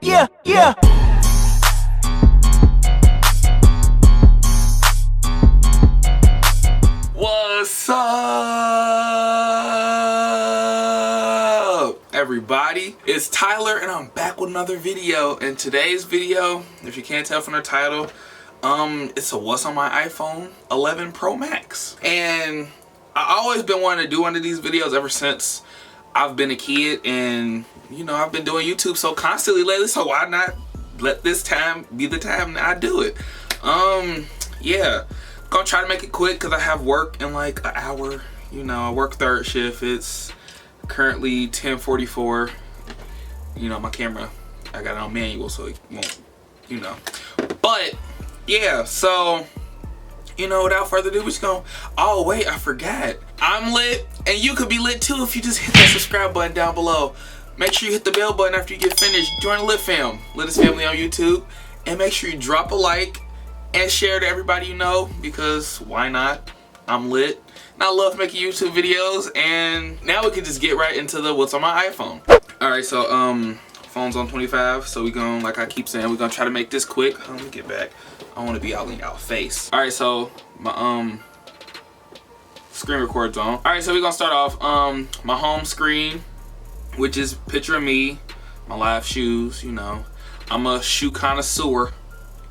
yeah. What's up, everybody? It's Tyler, and I'm back with another video. In today's video, if you can't tell from the title, it's a what's on my iPhone 11 Pro Max. And I always been wanting to do one of these videos ever since I've been a kid, and you know, I've been doing YouTube so constantly lately, so why not let this time be the time that I do it? Yeah, gonna try to make it quick because I have work in like an hour. You know, I work third shift. It's currently 10:44. You know, my camera, I got it on manual, so it won't, you know. But yeah, so you know, without further ado, we're just gonna, oh wait, I forgot, I'm lit, and you could be lit too if you just hit that subscribe button down below. Make sure you hit the bell button after you get finished. Join the Lit Fam, Litest Family on YouTube, and make sure you drop a like and share to everybody you know, because why not? I'm lit, and I love making YouTube videos. And now we can just get right into the what's on my iPhone. Alright, so phone's on 25, so we gonna, like I keep saying, we're gonna try to make this quick. Let me get back, I want to be out in y'all face. Alright, so my screen record's on. Alright, so we're gonna start off my home screen, which is picture of me, my live shoes. You know, I'm a shoe connoisseur,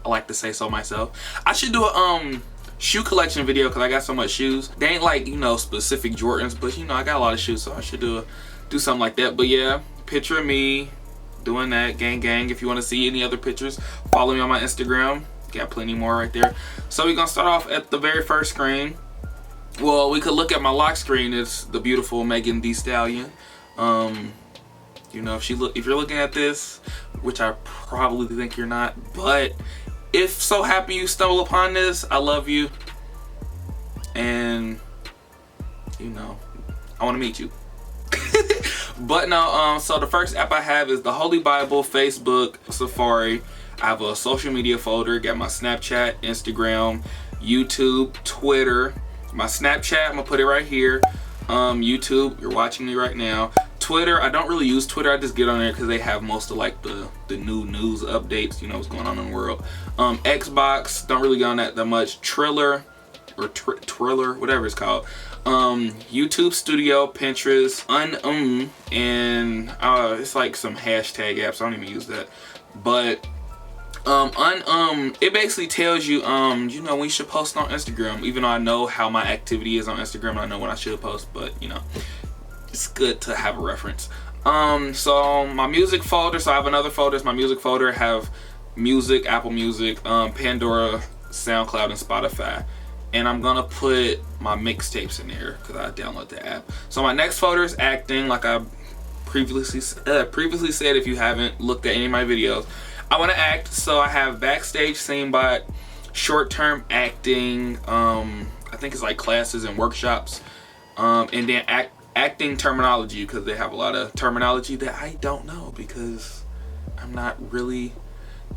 I like to say so myself. I should do a shoe collection video because I got so much shoes. They ain't like, you know, specific Jordans, but you know, I got a lot of shoes, so I should do something like that. But yeah, picture of me doing that, gang. If you want to see any other pictures, follow me on my Instagram, got plenty more right there. So we're gonna start off at the very first screen. Well, we could look at my lock screen. It's the beautiful Megan Thee Stallion. You know, if you're looking at this, which I probably think you're not, but if so happen you stumble upon this, I love you, and you know, I want to meet you. But no, so the first app I have is the Holy Bible, Facebook, Safari. I have a social media folder, got my Snapchat, Instagram, YouTube, Twitter. My Snapchat, I'm gonna put it right here. YouTube, you're watching me right now. Twitter, I don't really use Twitter, I just get on there because they have most of like the new news updates, you know, what's going on in the world. Xbox, don't really go on that much. Triller, or Triller, whatever it's called. YouTube Studio, Pinterest, and it's like some hashtag apps, I don't even use that. But it basically tells you, you know, when you should post on Instagram, even though I know how my activity is on Instagram, I know when I should post, but you know, it's good to have a reference. So my music folder, so I have another folder, it's my music folder. I have music, Apple Music, Pandora, SoundCloud, and Spotify. And I'm gonna put my mixtapes in there because I download the app. So my next folder is acting, like I previously said. If you haven't looked at any of my videos, I want to act, so I have backstage, scene bot, short-term acting, I think it's like classes and workshops, and then acting terminology, because they have a lot of terminology that I don't know because I'm not really,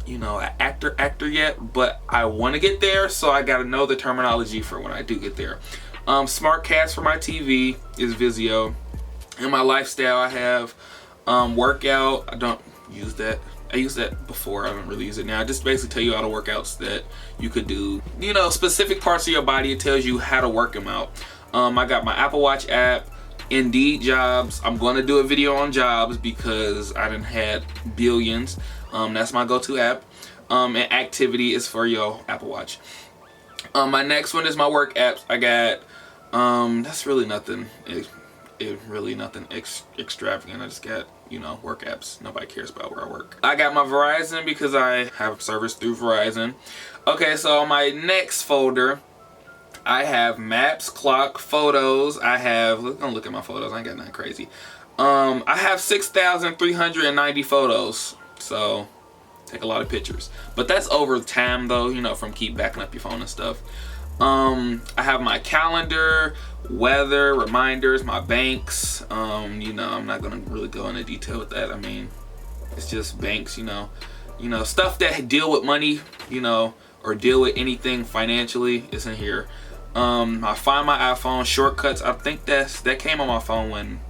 you know, an actor yet, but I want to get there, so I got to know the terminology for when I do get there. Smartcast for my TV is Vizio. In my lifestyle, I have workout. I don't use that. I used that before, I don't really use it now. I just basically tell you all the workouts that you could do. You know, specific parts of your body, it tells you how to work them out. I got my Apple Watch app, Indeed jobs. I'm going to do a video on jobs because I done had billions. That's my go-to app. And activity is for your Apple Watch. My next one is my work apps. I got, that's really nothing. Really nothing extravagant. I just got, you know, work apps. Nobody cares about where I work. I got my Verizon because I have service through Verizon. Okay, so my next folder, I have maps, clock, photos. I have, look at my photos, I ain't got nothing crazy. I have 6,390 photos, so take a lot of pictures. But that's over time though, you know, from keep backing up your phone and stuff. I have my calendar, weather, reminders, my banks. You know, I'm not gonna really go into detail with that. I mean, it's just banks, you know, stuff that deal with money, you know, or deal with anything financially is in here. I find my iPhone shortcuts. I think that came on my phone when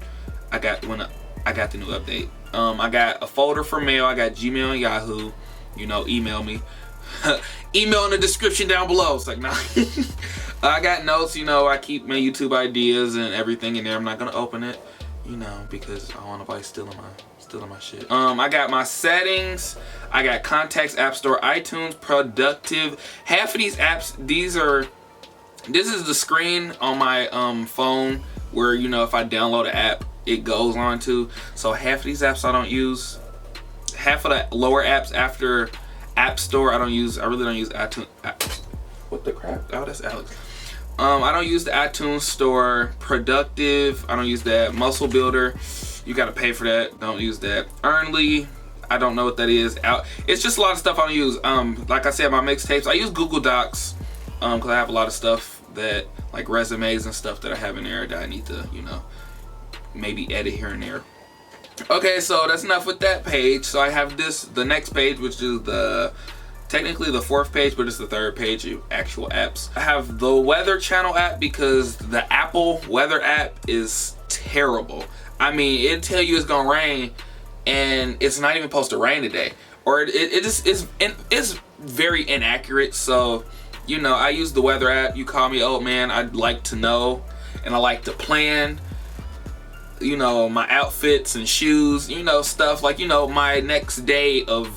I got the new update. I got a folder for mail. I got Gmail and Yahoo. You know, email me. Email in the description down below. It's like, nah. I got notes, you know, I keep my YouTube ideas and everything in there. I'm not gonna open it, you know, because I don't want nobody stealing my shit. I got my settings. I got contacts, App Store, iTunes, productive. Half of these apps, this is the screen on my phone where, you know, if I download an app, it goes on to. So half of these apps I don't use. Half of the lower apps after App Store I really don't use iTunes. What the crap? Oh, that's Alex. I don't use the iTunes Store. Productive, I don't use that. Muscle Builder, you gotta pay for that. Don't use that. Earnly, I don't know what that is. It's just a lot of stuff I don't use. Like I said, my mixtapes, I use Google Docs because I have a lot of stuff that, like resumes and stuff that I have in there that I need to, you know, maybe edit here and there. Okay, so that's enough with that page. So I have the next page, which is technically the 4th page, but it's the 3rd page of actual apps. I have the Weather Channel app because the Apple Weather app is terrible. I mean, it'll tell you it's gonna rain, and it's not even supposed to rain today, or it just is very inaccurate. So, you know, I use the weather app. You call me old man, I'd like to know, and I like to plan, you know, my outfits and shoes, you know, stuff like, you know, my next day of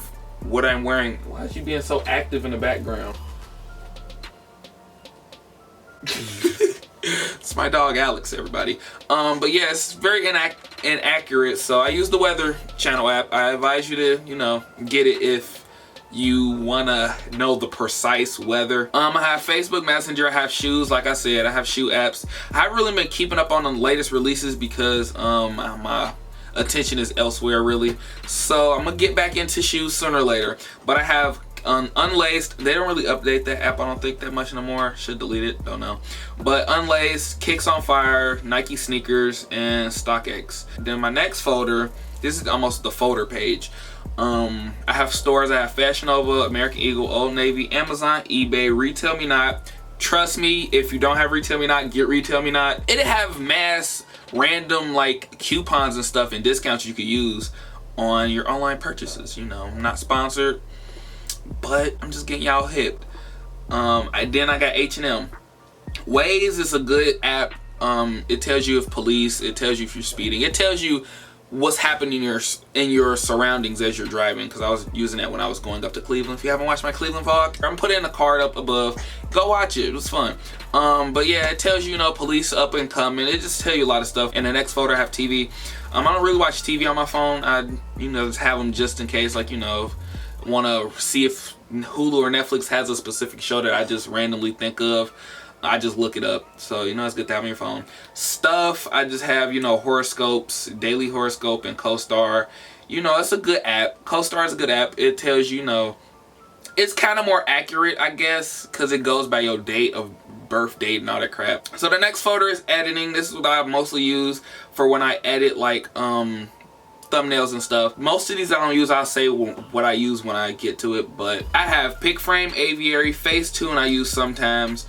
what I'm wearing. Why is she being so active in the background? It's my dog Alex, everybody. But yeah, it's very inaccurate. So I use the Weather Channel app. I advise you to, you know, get it if you wanna know the precise weather. I have Facebook Messenger. I have shoes. Like I said, I have shoe apps. I haven't really been keeping up on the latest releases because my attention is elsewhere, really. So I'm gonna get back into shoes sooner or later. But I have Unlaced. They don't really update that app, I don't think, that much no more. Should delete it, don't know. But Unlaced, Kicks on Fire, Nike sneakers, and StockX. Then my next folder, this is almost the folder page. I have stores. I have Fashion Nova, American Eagle, Old Navy, Amazon, eBay, Retail Me Not. Trust me, if you don't have Retail Me Not, get Retail Me Not. It'll have mass random like coupons and stuff and discounts you could use on your online purchases. You know, I'm not sponsored, but I'm just getting y'all hip. Then I got H&M. Waze is a good app. It tells you if police, it tells you if you're speeding, it tells you what's happening in your surroundings as you're driving, because I was using that when I was going up to Cleveland. If you haven't watched my Cleveland vlog, I'm putting a card up above. Go watch it. It was fun. But yeah, it tells you, you know, police up and coming. It just tells you a lot of stuff. In the next folder, I have TV. I don't really watch TV on my phone. I, you know, just have them just in case, like, you know, want to see if Hulu or Netflix has a specific show that I just randomly think of. I just look it up. So, you know, it's good to have on your phone. Stuff, I just have, you know, horoscopes, Daily Horoscope, and CoStar. You know, it's a good app. CoStar is a good app. It tells you, you know, it's kind of more accurate, I guess, because it goes by your date of birth date and all that crap. So the next folder is editing. This is what I mostly use for when I edit, like, thumbnails and stuff. Most of these I don't use. I'll say what I use when I get to it. But I have Pick Frame, Aviary, Facetune I use sometimes.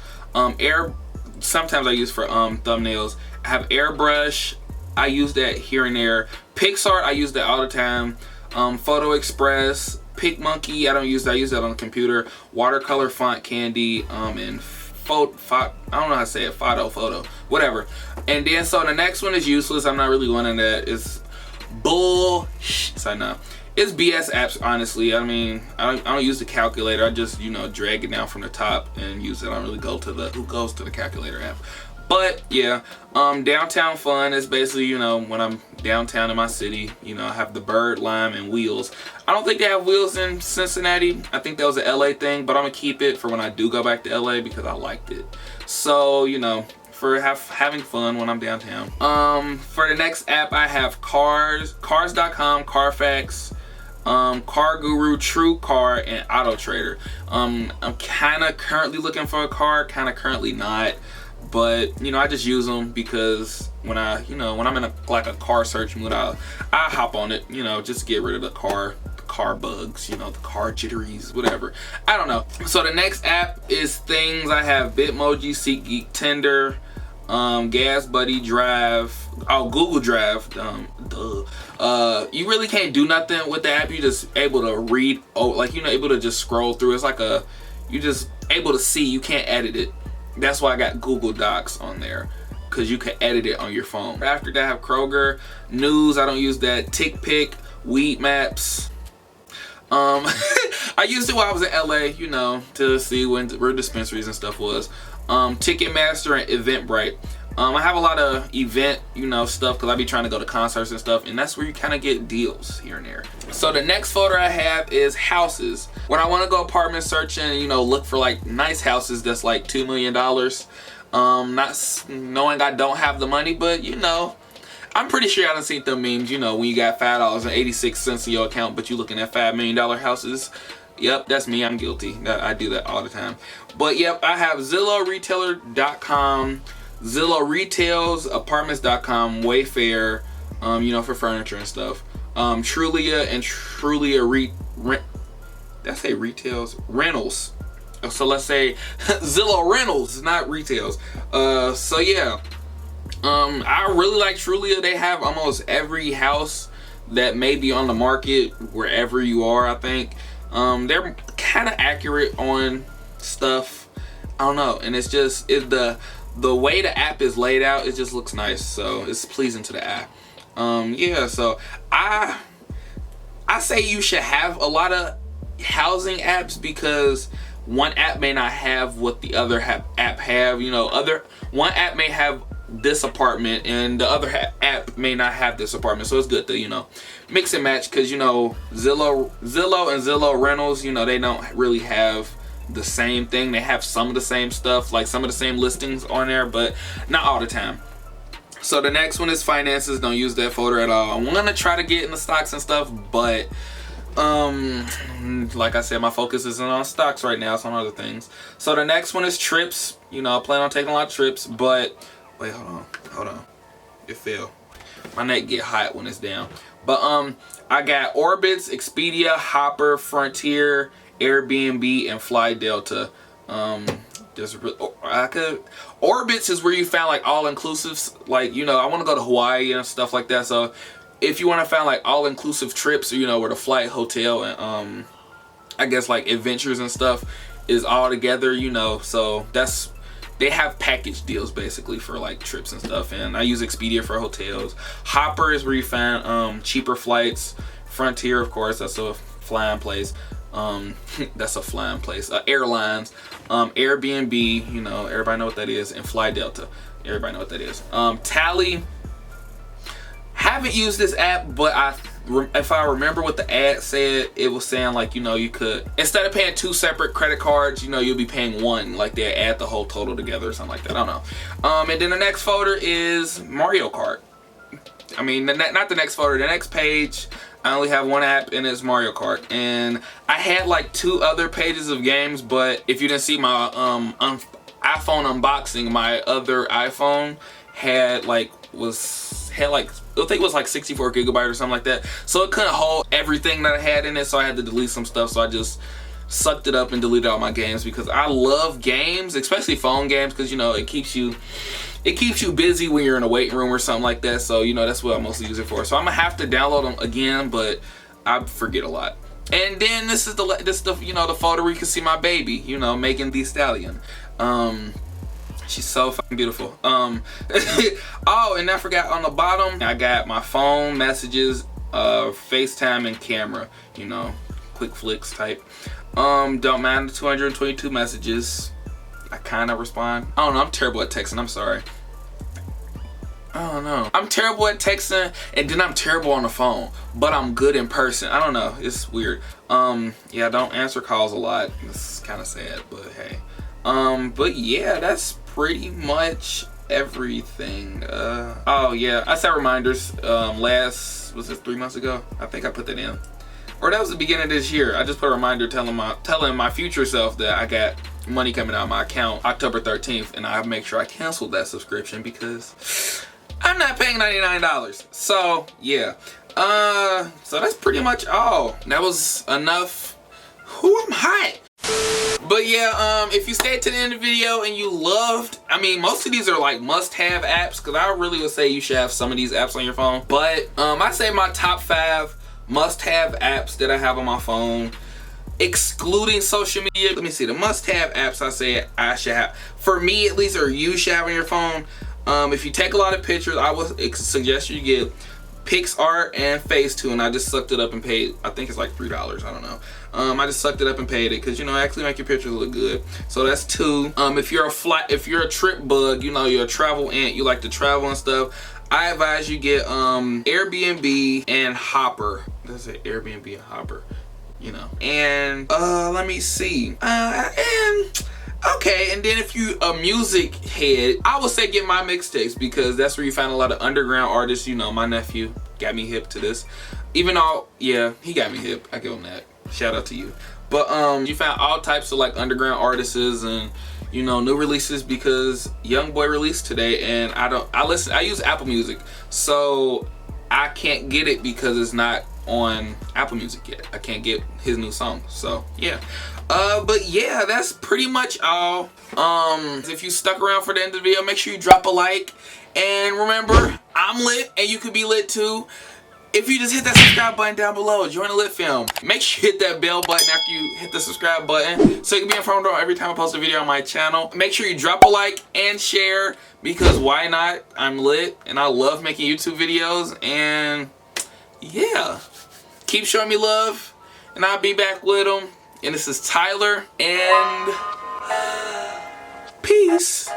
Sometimes I use for thumbnails. I have Airbrush. I use that here and there. PixArt, I use that all the time. Photo Express, PicMonkey, I don't use that. I use that on the computer. Watercolor Font Candy, and I don't know how to say it. Photo, whatever. And then so the next one is useless. I'm not really wanting that. It's so no. It's BS apps, honestly. I mean, I don't use the calculator. I just, you know, drag it down from the top and use it. I don't really go to who goes to the calculator app. But yeah, Downtown Fun is basically, you know, when I'm downtown in my city, you know, I have the Bird, Lime, and Wheels. I don't think they have Wheels in Cincinnati. I think that was an LA thing, but I'm gonna keep it for when I do go back to LA because I liked it. So, you know, for having fun when I'm downtown. For the next app, I have Cars.com, Carfax, Car Guru, True Car, and Auto Trader. I'm kind of currently looking for a car, kind of currently not, but you know, I just use them because when I'm in a car search mood, I hop on it, you know, just to get rid of the car bugs, you know, the car jitteries, whatever. I don't know. So the next app is things. I have Bitmoji, SeatGeek, Tinder, Gas Buddy, Drive, Google Drive, You really can't do nothing with the app. You just able to read, like, you know, able to just scroll through. It's like you just able to see. You can't edit it. That's why I got Google Docs on there, because you can edit it on your phone. After that, I have Kroger, News. I don't use that. TickPick, Weed Maps. I used it while I was in LA, you know, to see where dispensaries and stuff was. Ticketmaster and Eventbrite. I have a lot of event, you know, stuff, because I be trying to go to concerts and stuff, and that's where you kind of get deals here and there. So the next folder I have is houses. When I want to go apartment searching, you know, look for like nice houses that's like $2 million. Not knowing I don't have the money, but you know, I'm pretty sure I done seen them memes, you know, when you got $5.86 in your account, but you looking at $5 million houses. Yep, that's me. I'm guilty. I do that all the time. But yep, I have Zillow, Retailer.com, Zillow Retails, Apartments.com, Wayfair, you know, for furniture and stuff. Trulia and Trulia did I say retails? Rentals. So let's say Zillow Rentals, not retails. So yeah. I really like Trulia. They have almost every house that may be on the market wherever you are, I think. They're kind of accurate on stuff. I don't know, and it's just the way the app is laid out, it just looks nice, so it's pleasing to the app. Yeah, so I say you should have a lot of housing apps, because one app may not have what the other app have. You know, one app may have this apartment and the other app may not have this apartment, so it's good to, you know, mix and match, because you know, Zillow and Zillow Rentals, you know, they don't really have the same thing. They have some of the same stuff, like some of the same listings on there, but not all the time. So the next one is finances. Don't use that folder at all. I'm gonna try to get in the stocks and stuff, but like I said, my focus isn't on stocks right now, it's on other things. So the next one is trips. You know, I plan on taking a lot of trips, but wait, hold on. It fell. My neck get hot when it's down. But I got Orbitz, Expedia, Hopper, Frontier, Airbnb, and Fly Delta. Orbitz is where you found like all inclusives. Like, you know, I want to go to Hawaii and stuff like that. So if you want to find like all inclusive trips, you know, where the flight, hotel, and I guess like adventures and stuff is all together, you know. So they have package deals basically for like trips and stuff, and I use Expedia for hotels. Hopper is where you find cheaper flights. Frontier, of course, that's a flying place. Airlines. Airbnb, you know, everybody know what that is, and Fly Delta, everybody know what that is. Tally, haven't used this app, but if I remember what the ad said, it was saying like, you know, you could, instead of paying 2 separate credit cards, you know, you'll be paying one, like they add the whole total together or something like that. I don't know. And then the next folder is Mario Kart. I mean, not the next folder, the next page, I only have one app, and it's Mario Kart. And I had like 2 other pages of games, but if you didn't see my iPhone unboxing, my other iPhone had like I think it was like 64 gigabytes or something like that, so it couldn't hold everything that I had in it, so I had to delete some stuff. So I just sucked it up and deleted all my games, because I love games, especially phone games, because you know, it keeps you busy when you're in a waiting room or something like that. So you know, that's what I mostly use it for. So I'm gonna have to download them again, but I forget a lot. And then this is the you know, the folder where you can see my baby, you know, Megan Thee Stallion. She's so fucking beautiful. Oh, and I forgot, on the bottom I got my phone, messages, FaceTime, and camera, you know, quick flicks type. Don't mind the 222 messages. I kind of respond. I don't know, I'm terrible at texting, I'm sorry. I don't know. I'm terrible at texting, and then I'm terrible on the phone, but I'm good in person. I don't know, it's weird. Yeah, I don't answer calls a lot. It's kind of sad, but hey. But yeah, that's pretty much everything. Oh yeah, I set reminders was it 3 months ago? I think I put that in, or that was the beginning of this year. I just put a reminder telling my future self that I got money coming out of my account October 13th, and I make sure I canceled that subscription because I'm not paying $99. So yeah, so that's pretty much all. That was enough. I'm hot. But yeah, if you stayed to the end of the video and you loved, I mean, most of these are like must-have apps, because I really would say you should have some of these apps on your phone. But I say my top 5 must-have apps that I have on my phone, excluding social media. Let me see, the must-have apps I say I should have, for me at least, or you should have on your phone. If you take a lot of pictures, I would suggest you get PixArt and Facetune. I just sucked it up and paid, I think it's like $3, I don't know. I just sucked it up and paid it because, you know, actually make your pictures look good. So that's 2. If you're a trip bug, you know, you're a travel ant, you like to travel and stuff, I advise you get Airbnb and Hopper. That's it, Airbnb and Hopper, you know. And let me see. Okay, and then if you a music head, I would say get my mixtapes, because that's where you find a lot of underground artists. You know, my nephew got me hip to this. Even though, yeah, he got me hip. I give him that. Shout out to you. But you found all types of like underground artists and, you know, new releases, because Young Boy released today, and I use Apple Music, so I can't get it because it's not on Apple Music yet. I can't get his new song. So yeah. But yeah, that's pretty much all. If you stuck around for the end of the video, make sure you drop a like. And remember, I'm lit and you could be lit too. If you just hit that subscribe button down below, join the Lit Film. Make sure you hit that bell button after you hit the subscribe button, so you can be informed every time I post a video on my channel. Make sure you drop a like and share, because why not? I'm lit and I love making YouTube videos. And yeah, keep showing me love and I'll be back with them. And this is Tyler, and peace.